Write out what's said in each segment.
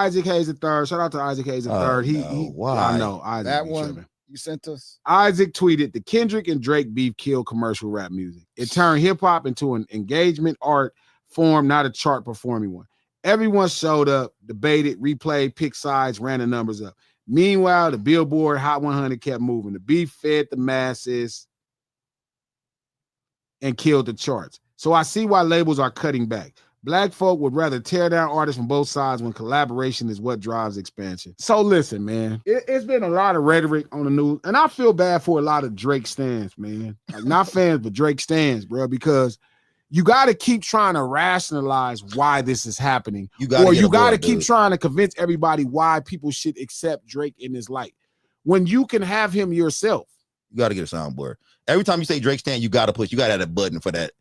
Isaac Hayes III. Shout out to Isaac Hayes III. Why? I know Isaac That one tripping. you sent us. Isaac tweeted, the Kendrick and Drake beef killed commercial rap music. It turned hip-hop into an engagement art form, not a chart performing one. Everyone showed up, debated, replayed, picked sides, ran the numbers up. Meanwhile, the Billboard Hot 100 kept moving. The beef fed the masses and killed the charts. So I see why labels are cutting back. Black folk would rather tear down artists from both sides when collaboration is what drives expansion. So listen, man, it's been a lot of rhetoric on the news, and I feel bad for a lot of Drake stans, man. Like, not fans, but Drake stans, bro, because you got to keep trying to rationalize why this is happening. You got to keep trying to convince everybody why people should accept Drake in this light. When you can have him yourself. You got to get a soundboard. Every time you say Drake stan, you got to have a button for that.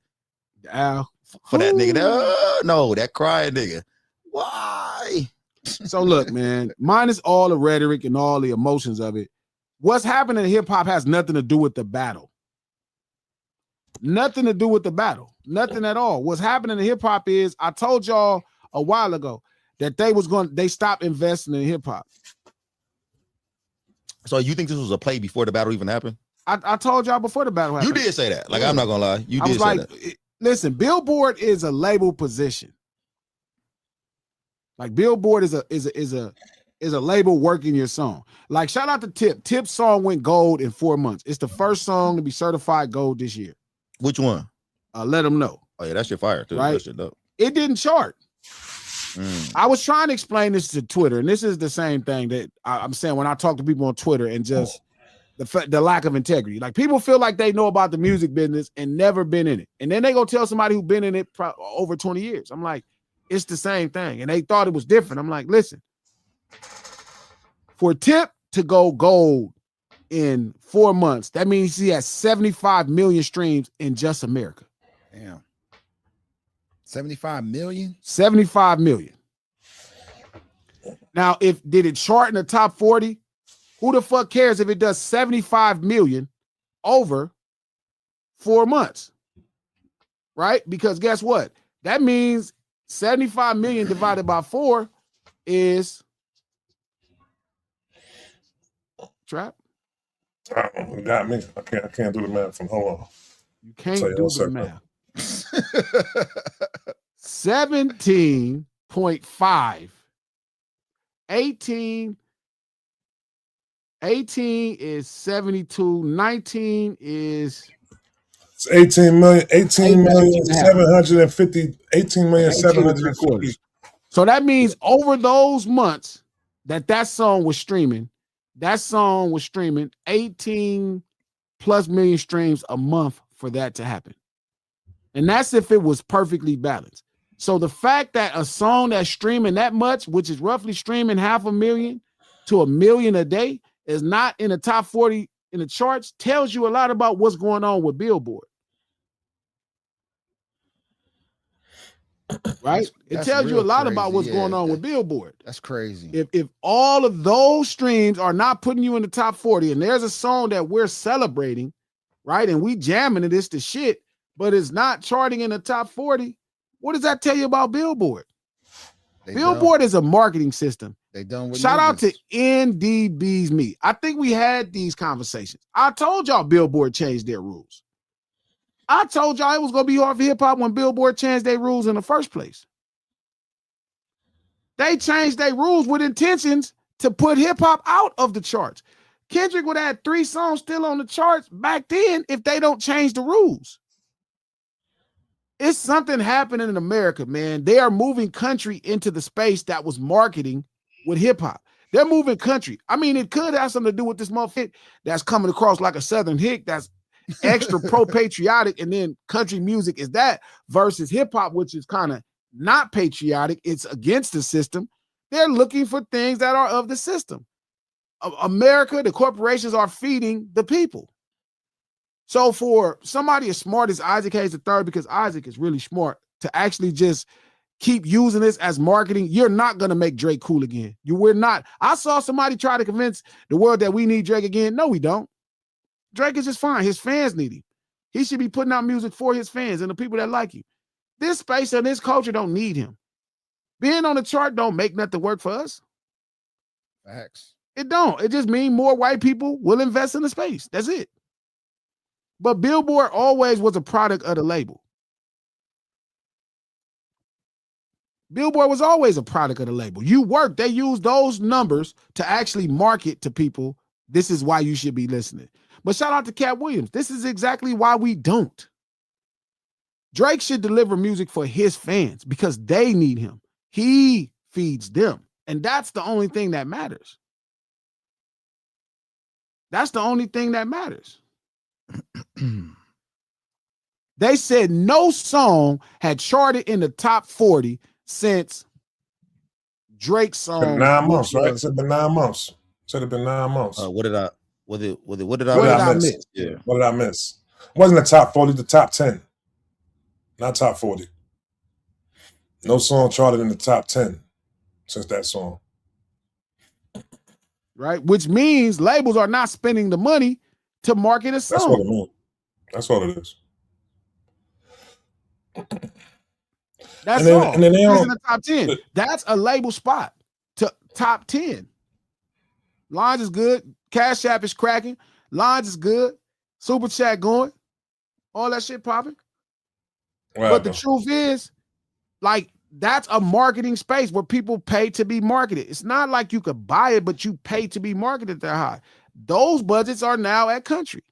For that nigga. No, that crying nigga. Why? So look, man, minus all the rhetoric and all the emotions of it, what's happening in hip-hop has nothing to do with the battle. Nothing to do with the battle. Nothing at all. What's happening in hip-hop is, I told y'all a while ago that they stopped investing in hip-hop. So you think this was a play before the battle even happened? I told y'all before the battle happened. You did say that. Like, I'm not gonna lie. You did say that. Listen, Billboard is a label position. Like, Billboard is a label working your song. Like, shout out to Tip. Tip's song went gold in 4 months. It's the first song to be certified gold this year. Which one? Let Them Know. Oh yeah, that shit fire too. Right? That shit dope. It didn't chart. I was trying to explain this to Twitter, and this is the same thing that I'm saying when I talk to people on Twitter, and just the lack of integrity. Like, people feel like they know about the music business and never been in it. And then they go tell somebody who's been in it over 20 years. I'm like, it's the same thing. And they thought it was different. I'm like, listen, for Tip to go gold in 4 months, that means he has 75 million streams in just America. Damn. 75 million? 75 million. Now, did it chart in the top 40? Who the fuck cares if it does 75 million over 4 months? Right? Because guess what? That means 75 million divided by 4 is Trap. You got me. I can't do the math from hold on. You can't do the math. 17.5. 18 is 72. 19 is it's 18 million 750. 18 million 750. So that means over those months that song was streaming, 18 plus million streams a month for that to happen. And that's if it was perfectly balanced. So the fact that a song that's streaming that much, which is roughly streaming 500,000 to 1 million a day, is not in the top 40 in the charts, tells you a lot about what's going on with Billboard. Right? It tells you a lot about what's going on with Billboard. That's crazy. If all of those streams are not putting you in the top 40, and there's a song that we're celebrating, right? And we jamming it, it's the shit, but it's not charting in the top 40. What does that tell you about Billboard? Billboard is a marketing system. They done with Shout out to NDB's Me. I think we had these conversations. I told y'all Billboard changed their rules. I told y'all it was going to be hard for hip hop when Billboard changed their rules in the first place. They changed their rules with intentions to put hip hop out of the charts. Kendrick would have had 3 songs still on the charts back then if they don't change the rules. It's something happening in America, man. They are moving country into the space that was marketing with hip hop. They're moving country. I mean, it could have something to do with this motherfucker that's coming across like a Southern hick that's extra pro-patriotic, and then country music is that, versus hip hop, which is kind of not patriotic. It's against the system. They're looking for things that are of the system. America, the corporations are feeding the people. So for somebody as smart as Isaac Hayes III, because Isaac is really smart, to actually just keep using this as marketing, you're not going to make Drake cool again. We're not. I saw somebody try to convince the world that we need Drake again. No, we don't. Drake is just fine. His fans need him. He should be putting out music for his fans and the people that like him. This space and this culture don't need him. Being on the chart don't make nothing work for us. Facts. It don't. It just means more white people will invest in the space. That's it. But Billboard always was a product of the label. Billboard was always a product of the label. You work, they use those numbers to actually market to people. This is why you should be listening. But shout out to Cat Williams. This is exactly why we don't. Drake should deliver music for his fans because they need him. He feeds them. And that's the only thing that matters. That's the only thing that matters. They said no song had charted in the top 40 since Drake's song. 9 months, right? It's been 9 months. Said it's been 9 months. What did I miss? Yeah. What did I miss? It wasn't the top 40, the top 10. Not top 40. No song charted in the top 10 since that song. Right? Which means labels are not spending the money to market a song. That's what it means. That's all it is. That's then, all. And then they in the top 10. That's a label spot to top 10. Lines is good. Cash App is cracking. Lines is good. Super Chat going. All that shit popping. Wow. But the truth is, like, that's a marketing space where people pay to be marketed. It's not like you could buy it, but you pay to be marketed that high. Those budgets are now at country.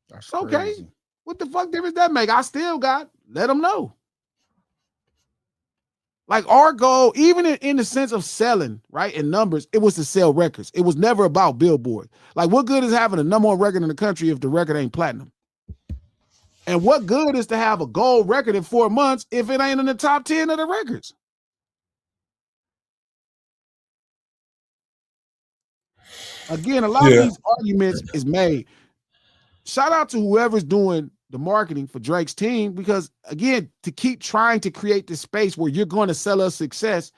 That's okay. Crazy. What the fuck difference that make? I still got, let them know. Like our goal, even in the sense of selling, right, in numbers, it was to sell records. It was never about Billboard. Like, what good is having a number one record in the country if the record ain't platinum? And what good is to have a gold record in 4 months if it ain't in the top 10 of the records? Again, a lot of these arguments is made. Shout out to whoever's doing the marketing for Drake's team, because again, to keep trying to create this space where you're going to sell us success.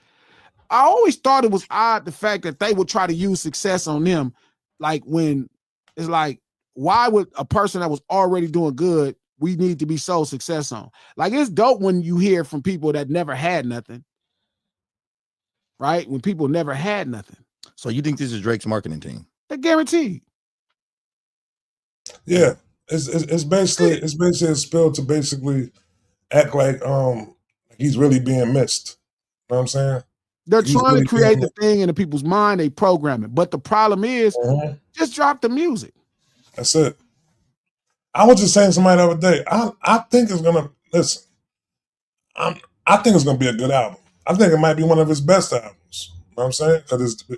I always thought it was odd the fact that they would try to use success on them. Like, when it's like, why would a person that was already doing good, we need to be sold success on? Like, it's dope when you hear from people that never had nothing, right? When people never had nothing. So you think this is Drake's marketing team? They're guaranteed. Yeah, it's basically a spill to basically act like he's really being missed. You know what I'm saying? They're trying to create the thing in the people's mind. They program it, but the problem is, just drop the music. That's it. I was just saying to somebody the other day, I think it's gonna listen. I think it's gonna be a good album. I think it might be one of his best albums. You know what I'm saying?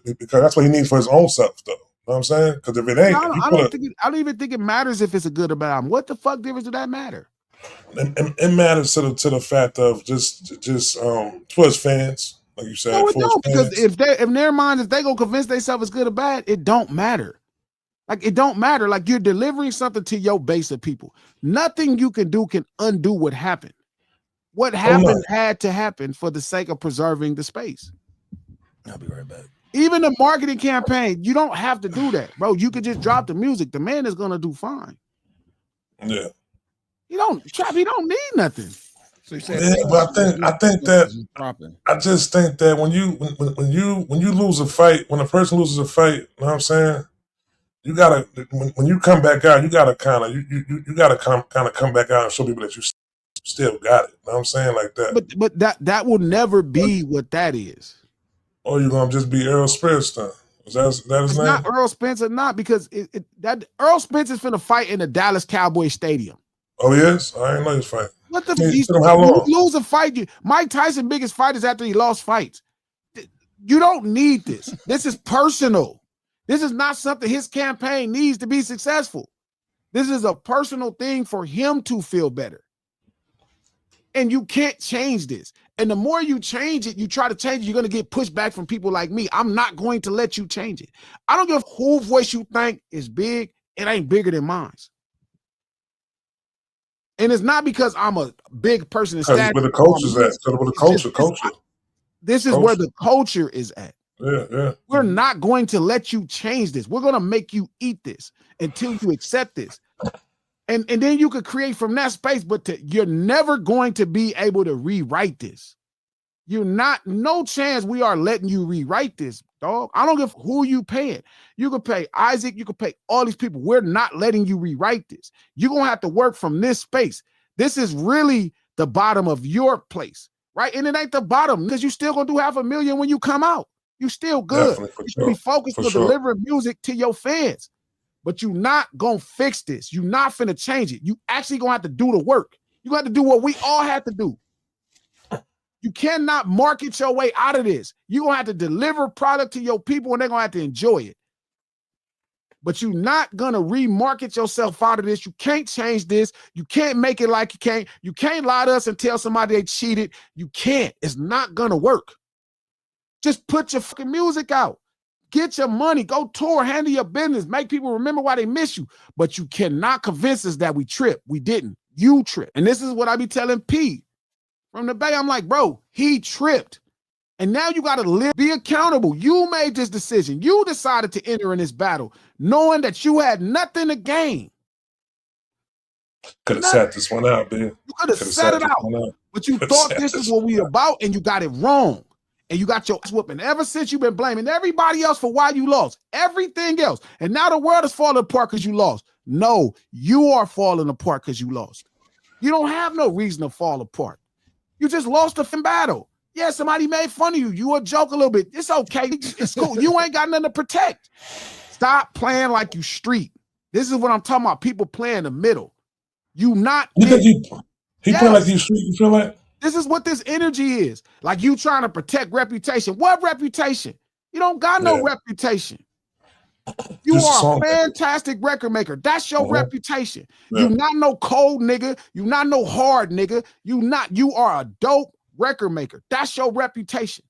Because that's what he needs for his own self, though. You know what I'm saying? Because if it ain't, I don't even think it matters if it's a good or bad album. What the fuck difference does that matter? It matters to the fact of just for his fans, like you said. No, it don't, because if their mind, if they gonna convince themselves it's good or bad, it don't matter. Like, it don't matter. Like, you're delivering something to your base of people. Nothing you can do can undo what happened. What happened had to happen for the sake of preserving the space. I'll be right back. Even the marketing campaign, you don't have to do that, bro. You could just drop the music. The man is gonna do fine. Yeah. He don't need nothing. So you said, but I just think that when you lose a fight, when a person loses a fight, you know what I'm saying? You gotta, when you come back out, you gotta kind of come back out and show people that you still got it. You know what I'm saying? Like that. But that will never be what that is. Or you're gonna just be Earl Spence then. Is that his name? Not Earl Spence, not because that Earl Spence is finna fight in the Dallas Cowboys Stadium. Oh yes, I ain't know he's fighting. What the? How long? You lose a fight. Mike Tyson biggest fight is after he lost fights. You don't need this. This is personal. This is not something his campaign needs to be successful. This is a personal thing for him to feel better. And you can't change this. And the more you change it, you try to change it, you're going to get pushback from people like me. I'm not going to let you change it. I don't give whose voice you think is big. It ain't bigger than mine. And it's not because I'm a big person. Where the coach is at. Where the culture. This is where the culture is at. Yeah. We're not going to let you change this. We're going to make you eat this until you accept this. And then you could create from that space, but you're never going to be able to rewrite this. You're not, no chance we are letting you rewrite this, dog. I don't give who you paying. You can pay Isaac, you can pay all these people. We're not letting you rewrite this. You're going to have to work from this space. This is really the bottom of your place, right? And it ain't the bottom because you still going to do $500,000 when you come out. You still good. You should be focused on delivering music to your fans. But you're not going to fix this. You're not finna change it. You actually going to have to do the work. You got to do what we all have to do. You cannot market your way out of this. You're going to have to deliver product to your people and they're going to have to enjoy it. But you're not going to remarket yourself out of this. You can't change this. You can't make it like you can't. You can't lie to us and tell somebody they cheated. You can't. It's not going to work. Just put your fucking music out. Get your money. Go tour. Handle your business. Make people remember why they miss you. But you cannot convince us that we tripped. We didn't. You tripped. And this is what I be telling P. From the Bay, I'm like, bro, he tripped. And now you got to live, be accountable. You made this decision. You decided to enter in this battle knowing that you had nothing to gain. Could have sat this one out, man. You could have sat it out. But you thought this is what we about and you got it wrong. And you got your ass whooping. Ever since you've been blaming everybody else for why you lost. Everything else. And now the world is falling apart because you lost. No, you are falling apart because you lost. You don't have no reason to fall apart. You just lost a battle. Yeah, somebody made fun of you. You a joke a little bit. It's okay. It's cool. You ain't got nothing to protect. Stop playing like you street. This is what I'm talking about. People play in the middle. You not. You think he play like you street? You feel like? This is what this energy is. Like you trying to protect reputation. What reputation? You don't got no reputation. You are a fantastic record maker. That's your reputation. Yeah. You not no cold nigga. You not no hard nigga. You are a dope record maker. That's your reputation.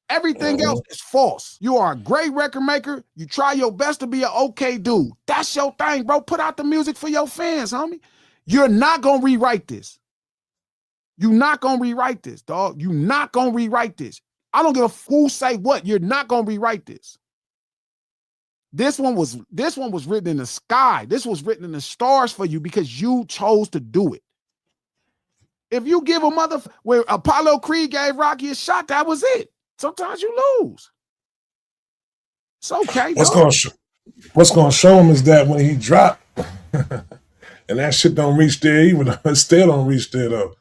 Everything else is false. You are a great record maker. You try your best to be an okay dude. That's your thing, bro. Put out the music for your fans, homie. You're not going to rewrite this. You're not going to rewrite this, dog. You're not going to rewrite this. I don't give a who say what. You're not going to rewrite this. This one was written in the sky. This was written in the stars for you because you chose to do it. If you give a where Apollo Creed gave Rocky a shot, that was it. Sometimes you lose. It's okay. What's gonna show him is that when he dropped, and that shit don't reach there, even though it still don't reach there though.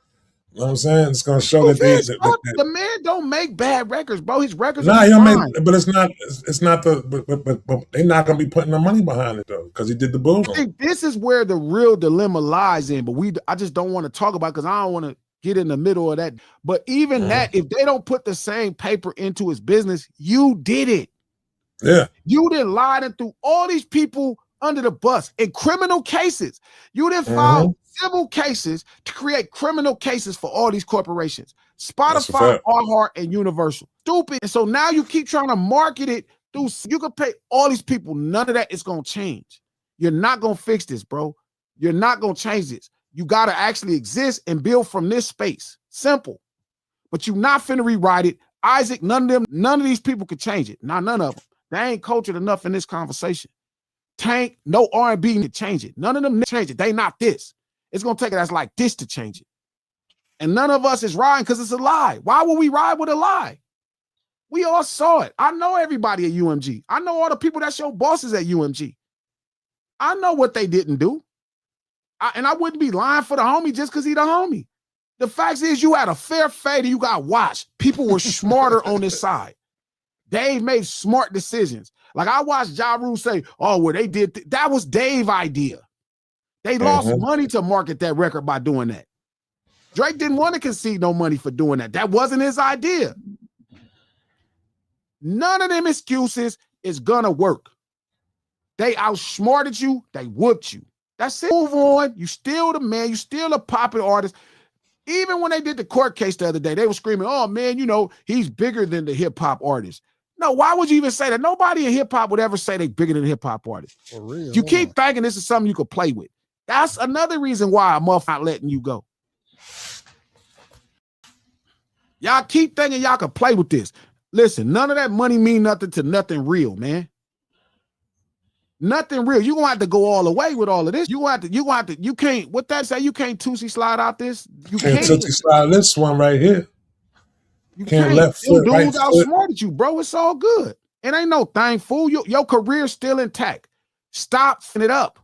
You know what I'm saying? It's gonna show that the man don't make bad records, bro. His records he don't make, but it's not but they're not gonna be putting the money behind it though, because he did the bullshit. I think this is where the real dilemma lies in, but I just don't want to talk about because I don't want to get in the middle of that. But even that, if they don't put the same paper into his business, you did it. Yeah. You didn't lie and threw all these people under the bus in criminal cases. You didn't file civil cases to create criminal cases for all these corporations. Spotify, iHeart, and Universal. Stupid. And so now you keep trying to market it through, you can pay all these people. None of that is going to change. You're not going to fix this, bro. You're not going to change this. You got to actually exist and build from this space. Simple. But you're not finna rewrite it. Isaac, none of these people could change it. None of them. They ain't cultured enough in this conversation. Tank, no R&B to change it. None of them change it. They not this. It's going to take it as like this to change it. And none of us is riding because it's a lie. Why would we ride with a lie? We all saw it. I know everybody at UMG. I know all the people that's your bosses at UMG. I know what they didn't do. And I wouldn't be lying for the homie just because he the homie. The fact is you had a fair fade and you got watched. People were smarter on this side. Dave made smart decisions. Like I watched Ja Rule say, oh, well, they did. That was Dave's idea. They lost money to market that record by doing that. Drake didn't want to concede no money for doing that. That wasn't his idea. None of them excuses is gonna work. They outsmarted you. They whooped you. That's it. Move on. You still the man. You still a popular artist. Even when they did the court case the other day, they were screaming, oh, man, you know, he's bigger than the hip-hop artist. No, why would you even say that? Nobody in hip-hop would ever say they're bigger than a hip-hop artist. For real. You keep thinking this is something you could play with. That's another reason why I'm not letting you go. Y'all keep thinking y'all can play with this. Listen, none of that money mean nothing to nothing real, man. Nothing real. You're gonna have to go all the way with all of this. You can't, what that say? You can't Tootsie slide out this? You can't Tootsie slide this one right here. You can't can't. left foot, Them right dudes foot. outsmarted you, bro. It's all good. It ain't no thing, fool. Your career's still intact. Stop finna it up.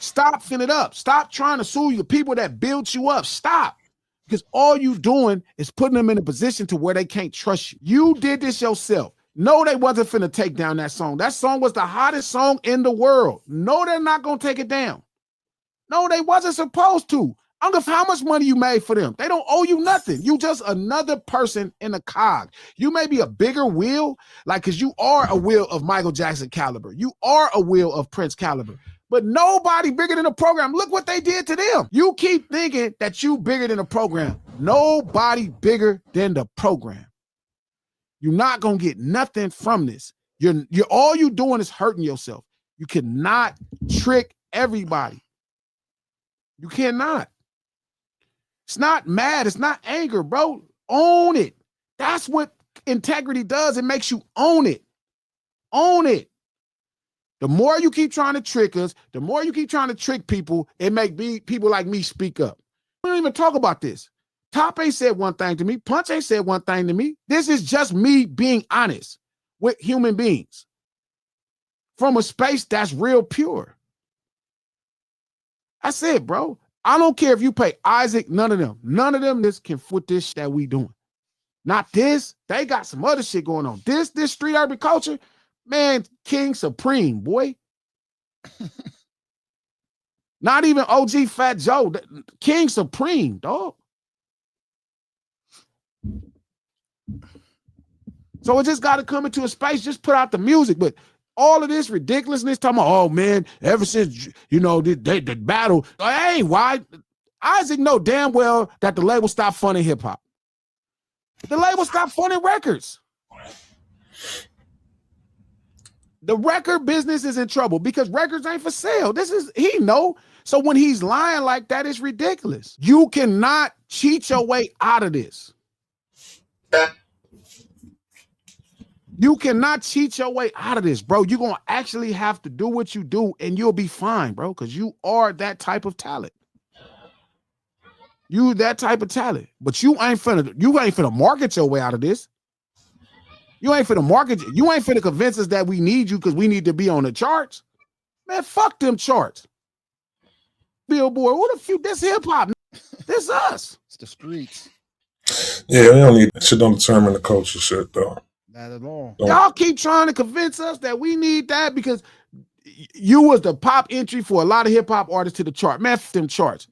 Stop finna it up. Stop trying to sue the people that built you up. Stop. Because all you doing is putting them in a position to where they can't trust you. You did this yourself. No, they wasn't finna take down that song. That song was the hottest song in the world. No, they're not gonna take it down. No, they wasn't supposed to. I don't know how much money you made for them. They don't owe you nothing. You just another person in a cog. You may be a bigger wheel, like, because you are a wheel of Michael Jackson caliber. You are a wheel of Prince caliber. But nobody bigger than the program. Look what they did to them. You keep thinking that you bigger than the program. Nobody bigger than the program. You're not going to get nothing from this. You're all you doing is hurting yourself. You cannot trick everybody. You cannot. It's not mad. It's not anger, bro. Own it. That's what integrity does. It makes you own it. Own it. The more you keep trying to trick us, the more you keep trying to trick people, it make people like me speak up. We don't even talk about this. Top ain't said one thing to me. Punch ain't said one thing to me. This is just me being honest with human beings from a space that's real pure. That's it, bro. I don't care if you pay Isaac, none of them. None of them can foot this that we doing. Not this. They got some other shit going on. This street urban culture, man, King Supreme, boy. Not even OG Fat Joe. King Supreme, dog. So it just got to come into a space, just put out the music. But all of this ridiculousness, talking about, oh man, ever since, the battle, hey, why? Isaac know damn well that the label stopped funding hip hop. The label stopped funding records. The record business is in trouble because records ain't for sale. He know. So when he's lying like that, it's ridiculous. You cannot cheat your way out of this. You cannot cheat your way out of this, bro. You're going to actually have to do what you do and you'll be fine, bro, because you are that type of talent. You that type of talent. But you ain't finna market your way out of this. You ain't finna convince us that we need you because we need to be on the charts. Man, fuck them charts. Billboard, what a few, this hip-hop. This us. It's the streets. Yeah, we don't need that shit. Don't determine the culture shit, though. Not at all. Y'all keep trying to convince us that we need that because you was the pop entry for a lot of hip hop artists to the chart. Man, f them charts.